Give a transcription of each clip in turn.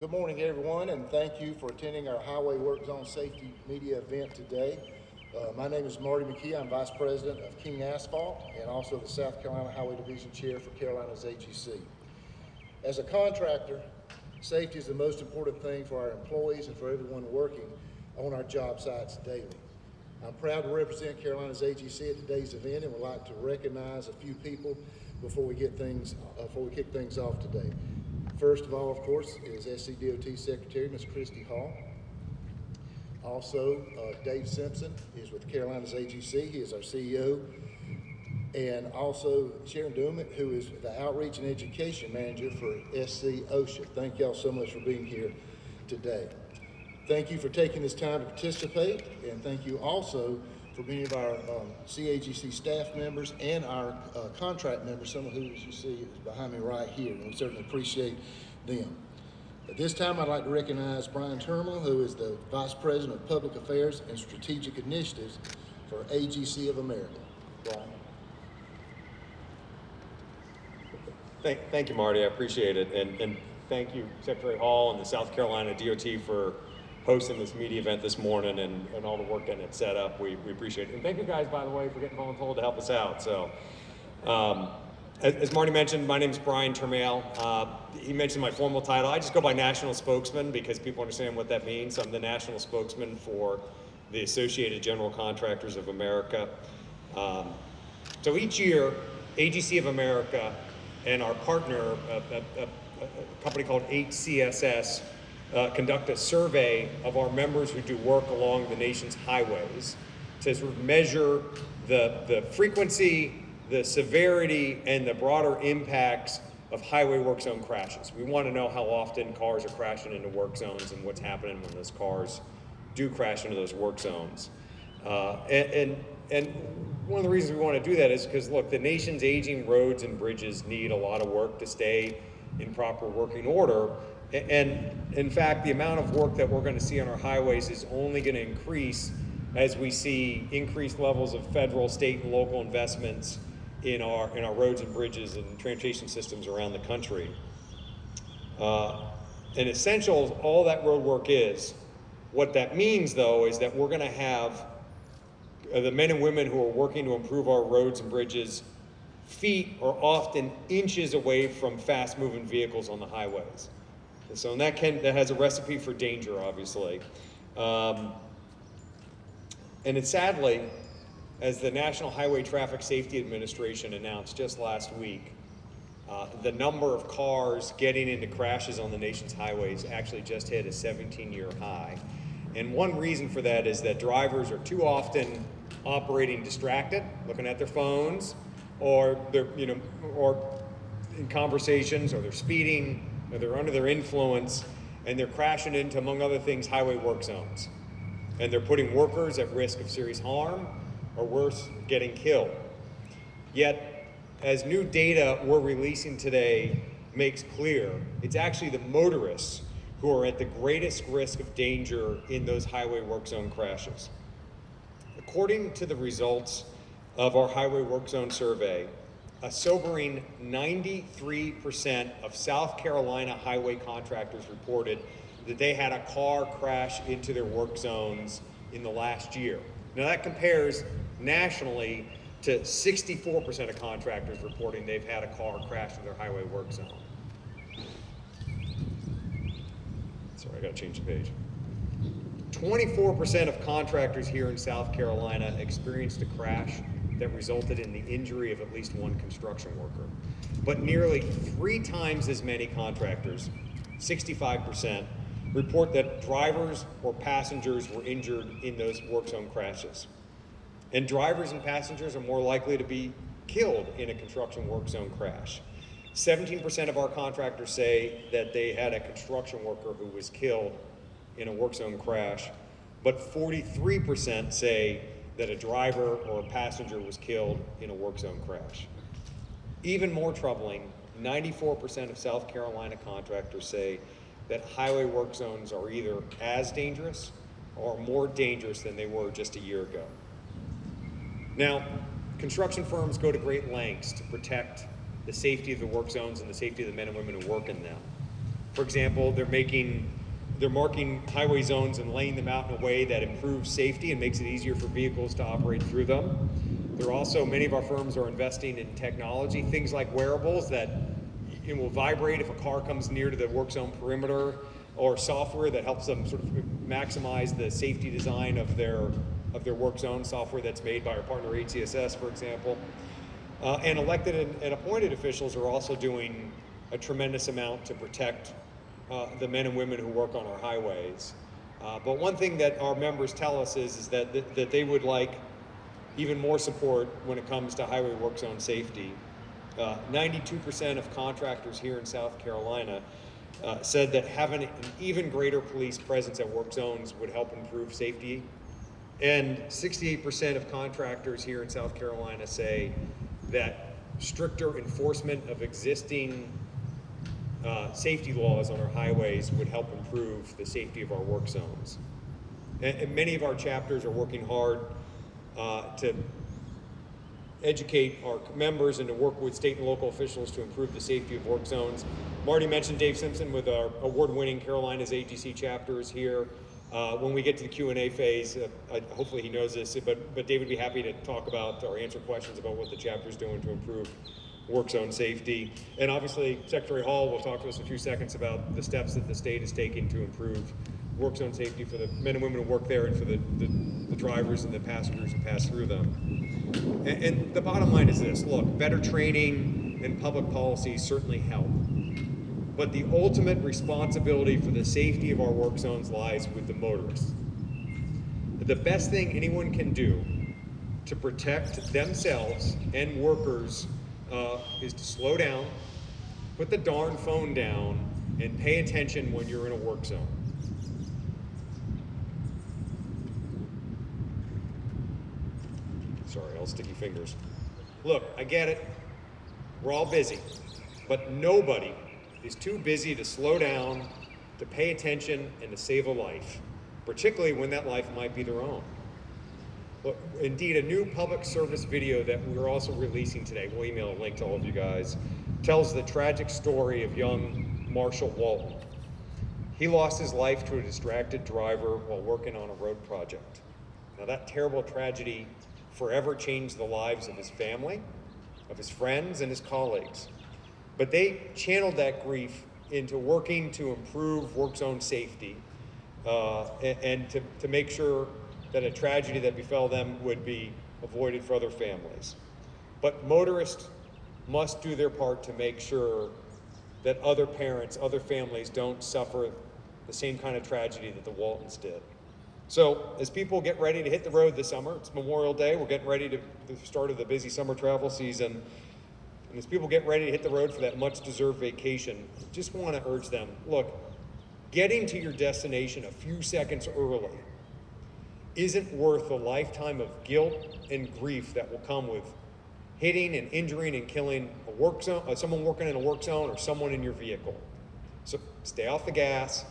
Good morning, everyone, and thank you for attending our Highway Work Zone Safety Media event today. My name is Marty McKee. I'm Vice President of King Asphalt and also the South Carolina Highway Division Chair for Carolina's AGC. As a contractor, safety is the most important thing for our employees and for everyone working on our job sites daily. I'm proud to represent Carolina's AGC at today's event and would like to recognize a few people before we kick things off today. First of all, of course, is SCDOT Secretary, Ms. Christy Hall. Also, Dave Simpson is with Carolina's AGC. He is our CEO. And also Sharon Duman, who is the Outreach and Education Manager for SC OSHA. Thank y'all so much for being here today. Thank you for taking this time to participate, and thank you also for many of our CAGC staff members and our contract members, some of who, as you see, is behind me right here, and we certainly appreciate them. At this time, I'd like to recognize Brian Termel, who is the Vice President of Public Affairs and Strategic Initiatives for AGC of America. Brian. Thank you, Marty. I appreciate it, and thank you, Secretary Hall and the South Carolina DOT for hosting this media event this morning and all the work getting it set up. We appreciate it. And thank you guys, by the way, for getting voluntold to help us out. So, as Marty mentioned, my name is Brian Termel. He mentioned my formal title. I just go by National Spokesman because people understand what that means. I'm the National Spokesman for the Associated General Contractors of America. So each year, AGC of America and our partner, a company called HCSS, conduct a survey of our members who do work along the nation's highways to sort of measure the frequency, the severity, and the broader impacts of highway work zone crashes. We want to know how often cars are crashing into work zones and what's happening when those cars do crash into those work zones. And one of the reasons we want to do that is because, look, the nation's aging roads and bridges need a lot of work to stay in proper working order. And in fact, the amount of work that we're going to see on our highways is only going to increase as we see increased levels of federal, state, and local investments in our roads and bridges and transportation systems around the country. And essential all that road work is, what that means, though, is that we're going to have the men and women who are working to improve our roads and bridges feet or often inches away from fast-moving vehicles on the highways. And so that has a recipe for danger, obviously. And it's sadly, as the National Highway Traffic Safety Administration announced just last week, the number of cars getting into crashes on the nation's highways actually just hit a 17-year high. And one reason for that is that drivers are too often operating distracted, looking at their phones, or they're, or in conversations, or they're speeding, or they're under their influence, and they're crashing into, among other things, highway work zones. And they're putting workers at risk of serious harm, or worse, getting killed. Yet, as new data we're releasing today makes clear, it's actually the motorists who are at the greatest risk of danger in those highway work zone crashes. According to the results of our highway work zone survey, a sobering 93% of South Carolina highway contractors reported that they had a car crash into their work zones in the last year. Now that compares nationally to 64% of contractors reporting they've had a car crash in their highway work zone. Sorry, I gotta change the page. 24% of contractors here in South Carolina experienced a crash that resulted in the injury of at least one construction worker. But nearly 3 times as many contractors, 65%, report that drivers or passengers were injured in those work zone crashes. And drivers and passengers are more likely to be killed in a construction work zone crash. 17% of our contractors say that they had a construction worker who was killed in a work zone crash, but 43% say that a driver or a passenger was killed in a work zone crash. Even more troubling, 94% of South Carolina contractors say that highway work zones are either as dangerous or more dangerous than they were just a year ago. Now, construction firms go to great lengths to protect the safety of the work zones and the safety of the men and women who work in them. For example, they're marking highway zones and laying them out in a way that improves safety and makes it easier for vehicles to operate through them. Many of our firms are investing in technology, things like wearables that will vibrate if a car comes near to the work zone perimeter, or software that helps them sort of maximize the safety design of their work zone, software that's made by our partner HCSS, for example. And elected and appointed officials are also doing a tremendous amount to protect the men and women who work on our highways. But one thing that our members tell us is that they would like even more support when it comes to highway work zone safety. 92% of contractors here in South Carolina said that having an even greater police presence at work zones would help improve safety. And 68% of contractors here in South Carolina say that stricter enforcement of existing safety laws on our highways would help improve the safety of our work zones. And many of our chapters are working hard to educate our members and to work with state and local officials to improve the safety of work zones. Marty mentioned Dave Simpson with our award-winning Carolina's AGC chapters here. When we get to the Q&A phase, hopefully he knows this, but Dave would be happy to talk about or answer questions about what the chapter's doing to improve work zone safety. And obviously, Secretary Hall will talk to us in a few seconds about the steps that the state is taking to improve work zone safety for the men and women who work there and for the drivers and the passengers who pass through them. And the bottom line is this: look, better training and public policy certainly help, but the ultimate responsibility for the safety of our work zones lies with the motorists. The best thing anyone can do to protect themselves and workers is to slow down, put the darn phone down, and pay attention when you're in a work zone. Sorry, all sticky fingers. Look, I get it. We're all busy, but nobody is too busy to slow down, to pay attention, and to save a life, particularly when that life might be their own. Look, indeed, a new public service video that we're also releasing today, we'll email a link to all of you guys, tells the tragic story of young Marshall Walton. He lost his life to a distracted driver while working on a road project. Now, that terrible tragedy forever changed the lives of his family, of his friends, and his colleagues. But they channeled that grief into working to improve work zone safety and to make sure that a tragedy that befell them would be avoided for other families. But motorists must do their part to make sure that other parents, other families don't suffer the same kind of tragedy that the Waltons did. So as people get ready to hit the road this summer, it's Memorial Day, we're getting ready to the start of the busy summer travel season. And as people get ready to hit the road for that much-deserved vacation, just want to urge them, look, getting to your destination a few seconds early isn't worth a lifetime of guilt and grief that will come with hitting and injuring and killing a work zone, someone working in a work zone, or someone in your vehicle. So stay off the gas,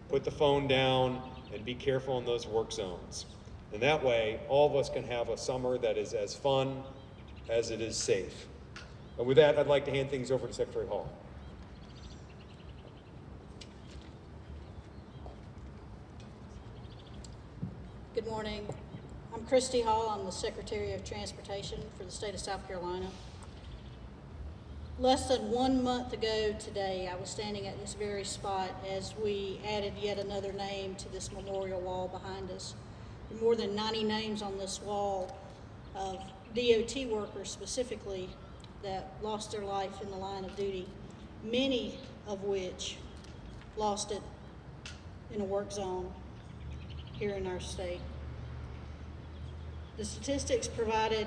put the phone down, and be careful in those work zones. And that way, all of us can have a summer that is as fun as it is safe. And with that, I'd like to hand things over to Secretary Hall. Good morning. I'm Christy Hall. I'm the Secretary of Transportation for the state of South Carolina. Less than 1 month ago today, I was standing at this very spot as we added yet another name to this memorial wall behind us. There are more than 90 names on this wall of DOT workers specifically that lost their life in the line of duty, many of which lost it in a work zone here in our state. The statistics provided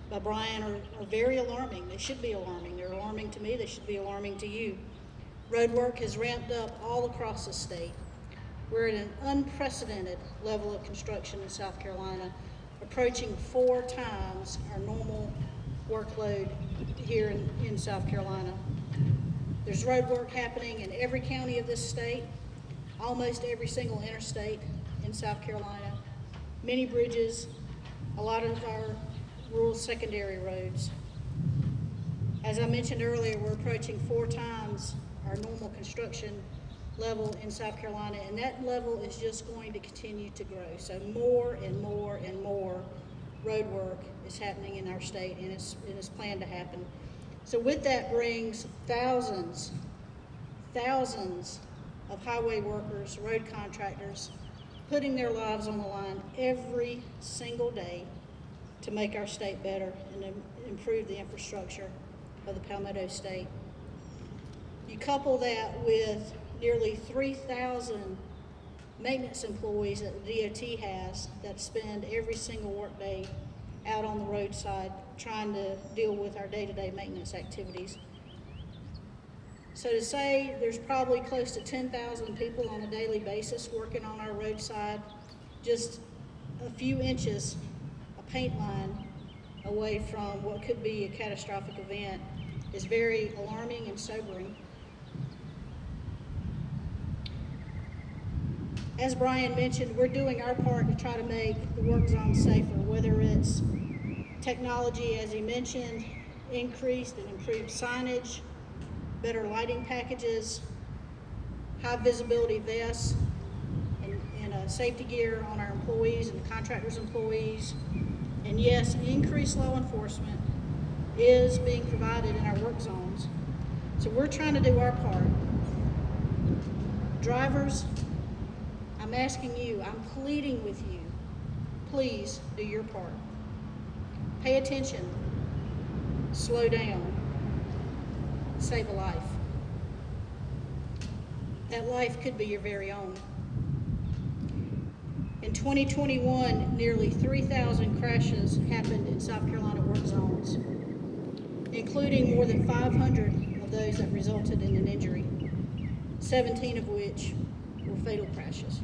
by Brian are very alarming. They should be alarming. They're alarming to me. They should be alarming to you. Road work has ramped up all across the state. We're at an unprecedented level of construction in South Carolina, approaching 4 times our normal workload here in South Carolina. There's road work happening in every county of this state, almost every single interstate in South Carolina, many bridges, a lot of our rural secondary roads. As I mentioned earlier, we're approaching 4 times our normal construction level in South Carolina, and that level is just going to continue to grow. So more and more and more road work is happening in our state, and it's planned to happen. So with that brings thousands of highway workers, road contractors, putting their lives on the line every single day to make our state better and improve the infrastructure of the Palmetto State. You couple that with nearly 3,000 maintenance employees that the DOT has that spend every single workday out on the roadside trying to deal with our day-to-day maintenance activities. So to say there's probably close to 10,000 people on a daily basis working on our roadside, just a few inches, a paint line away from what could be a catastrophic event, is very alarming and sobering. As Brian mentioned, we're doing our part to try to make the work zone safer, whether it's technology, as he mentioned, increased and improved signage, better lighting packages, high visibility vests, and safety gear on our employees and the contractors' employees. And yes, increased law enforcement is being provided in our work zones. So we're trying to do our part. Drivers, I'm asking you, I'm pleading with you, please do your part. Pay attention, slow down, save a life. That life could be your very own. In 2021, nearly 3,000 crashes happened in South Carolina work zones, including more than 500 of those that resulted in an injury, 17 of which were fatal crashes.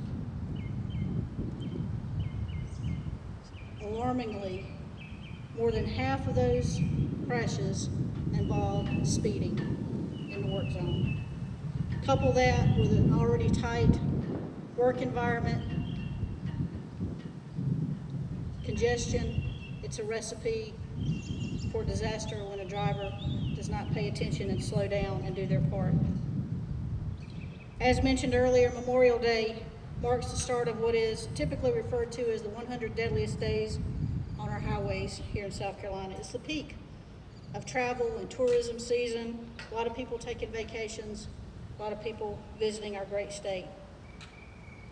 Alarmingly, more than half of those crashes involved speeding in the work zone. Couple that with an already tight work environment, congestion, it's a recipe for disaster when a driver does not pay attention and slow down and do their part. As mentioned earlier, Memorial Day marks the start of what is typically referred to as the 100 deadliest days on our highways here in South Carolina. It's the peak of travel and tourism season, a lot of people taking vacations, a lot of people visiting our great state.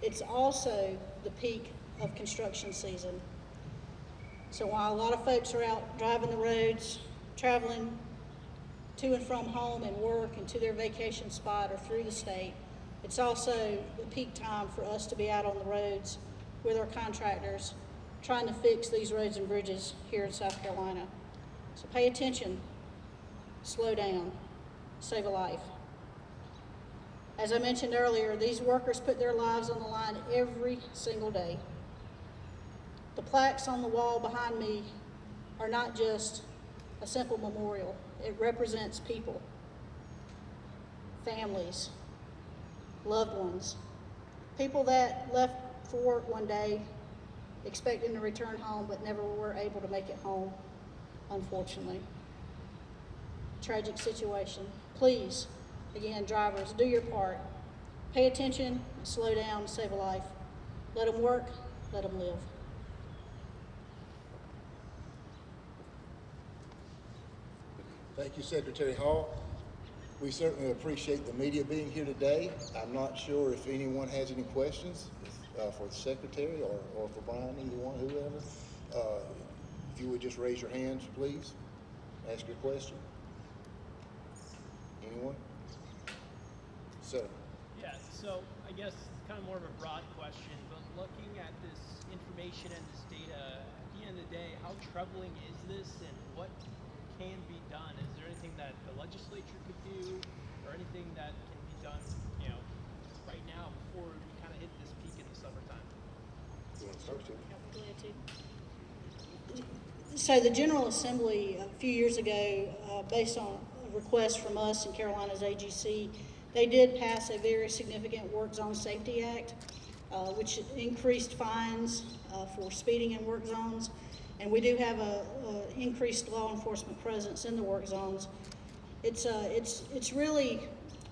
It's also the peak of construction season. So while a lot of folks are out driving the roads, traveling to and from home and work and to their vacation spot or through the state, it's also the peak time for us to be out on the roads with our contractors trying to fix these roads and bridges here in South Carolina. So pay attention, slow down, save a life. As I mentioned earlier, these workers put their lives on the line every single day. The plaques on the wall behind me are not just a simple memorial. It represents people, families, loved ones, people that left for work one day expecting to return home but never were able to make it home, unfortunately. Tragic situation. Please, again, drivers, do your part. Pay attention, slow down, save a life. Let them work, let them live. Thank you, Secretary Hall. We certainly appreciate the media being here today. I'm not sure if anyone has any questions for the Secretary or for Brian, either one, whoever. If you would just raise your hands, please. Ask your question. Anyone? Sir. Yeah, so I guess kind of more of a broad question, but looking at this information and this data, at the end of the day, how troubling is this and what can be done? Is there anything that the legislature could do or anything that can be done, right now before we kind of hit this peak in the summertime? You want to start, Jim? So the General Assembly a few years ago, based on a request from us and Carolina's AGC, they did pass a very significant Work Zone Safety Act, which increased fines for speeding in work zones. And we do have a increased law enforcement presence in the work zones. It's really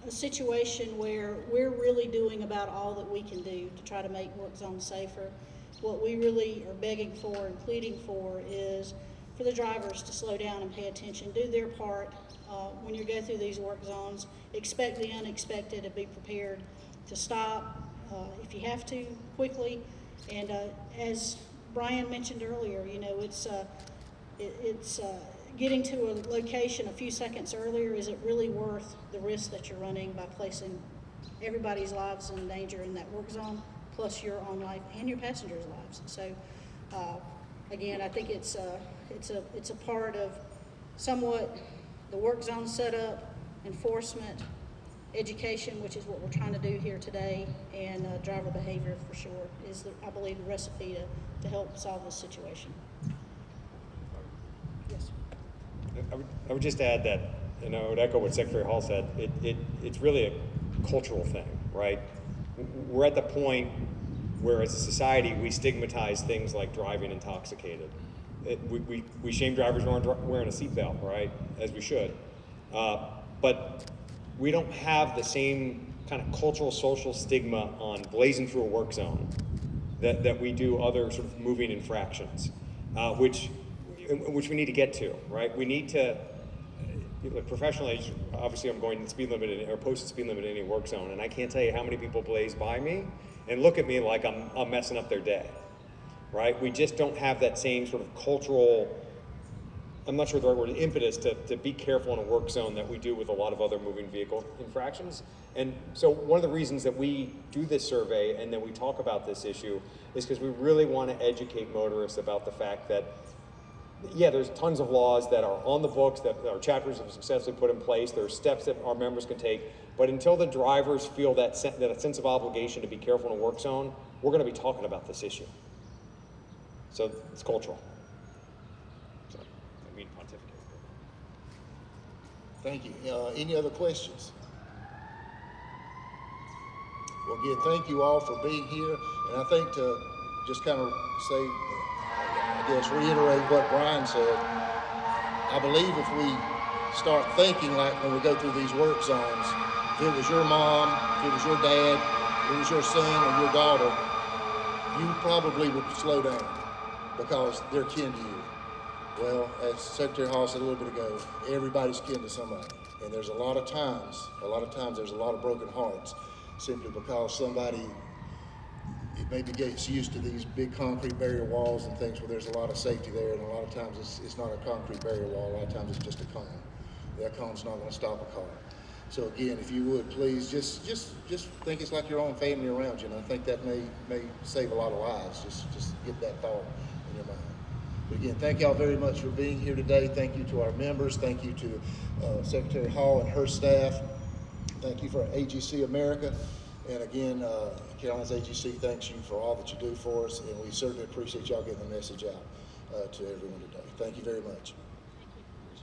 a situation where we're really doing about all that we can do to try to make work zones safer. What we really are begging for and pleading for is for the drivers to slow down and pay attention, do their part. When you go through these work zones, expect the unexpected and be prepared to stop if you have to quickly. And as Brian mentioned earlier, you know, it's getting to a location a few seconds earlier. Is it really worth the risk that you're running by placing everybody's lives in danger in that work zone, plus your own life and your passengers' lives? So again, I think it's a part of somewhat the work zone setup, enforcement, education, which is what we're trying to do here today, and driver behavior for sure is, I believe, the recipe to help solve this situation. Yes. I would just add that, and I would echo what Secretary Hall said, it's really a cultural thing, right? We're at the point where as a society we stigmatize things like driving intoxicated. We shame drivers wearing a seatbelt, right, as we should. But we don't have the same kind of cultural, social stigma on blazing through a work zone that we do other sort of moving infractions, which we need to get to, right? We need to, like professionally, obviously I'm going to speed limit or posted speed limit in any work zone, and I can't tell you how many people blaze by me and look at me like I'm messing up their day, right? We just don't have that same sort of cultural, I'm not sure the right word, impetus to be careful in a work zone that we do with a lot of other moving vehicle infractions. And so one of the reasons that we do this survey and that we talk about this issue is because we really want to educate motorists about the fact that, yeah, there's tons of laws that are on the books, that our chapters have successfully put in place. There are steps that our members can take, but until the drivers feel that sense of obligation to be careful in a work zone, we're going to be talking about this issue. So it's cultural. So, I mean, pontificate. Thank you. Any other questions? Well, again, thank you all for being here. And I think to just kind of say, I guess, reiterate what Brian said, I believe if we start thinking like when we go through these work zones, if it was your mom, if it was your dad, if it was your son or your daughter, you probably would slow down because they're kin to you. Well, as Secretary Hall said a little bit ago, everybody's kin to somebody. And there's a lot of times there's a lot of broken hearts simply because somebody maybe gets used to these big concrete barrier walls and things where there's a lot of safety there, and a lot of times it's not a concrete barrier wall, a lot of times it's just a cone. That cone's not going to stop a car. So again, if you would please just think it's like your own family around you, and I think that may save a lot of lives. Just get that thought in your mind. But again, thank y'all very much for being here today. Thank you to our members. Thank you to Secretary Hall and her staff. Thank you for AGC America. And again, Caroline's AGC thanks you for all that you do for us, and we certainly appreciate y'all getting the message out to everyone today. Thank you very much.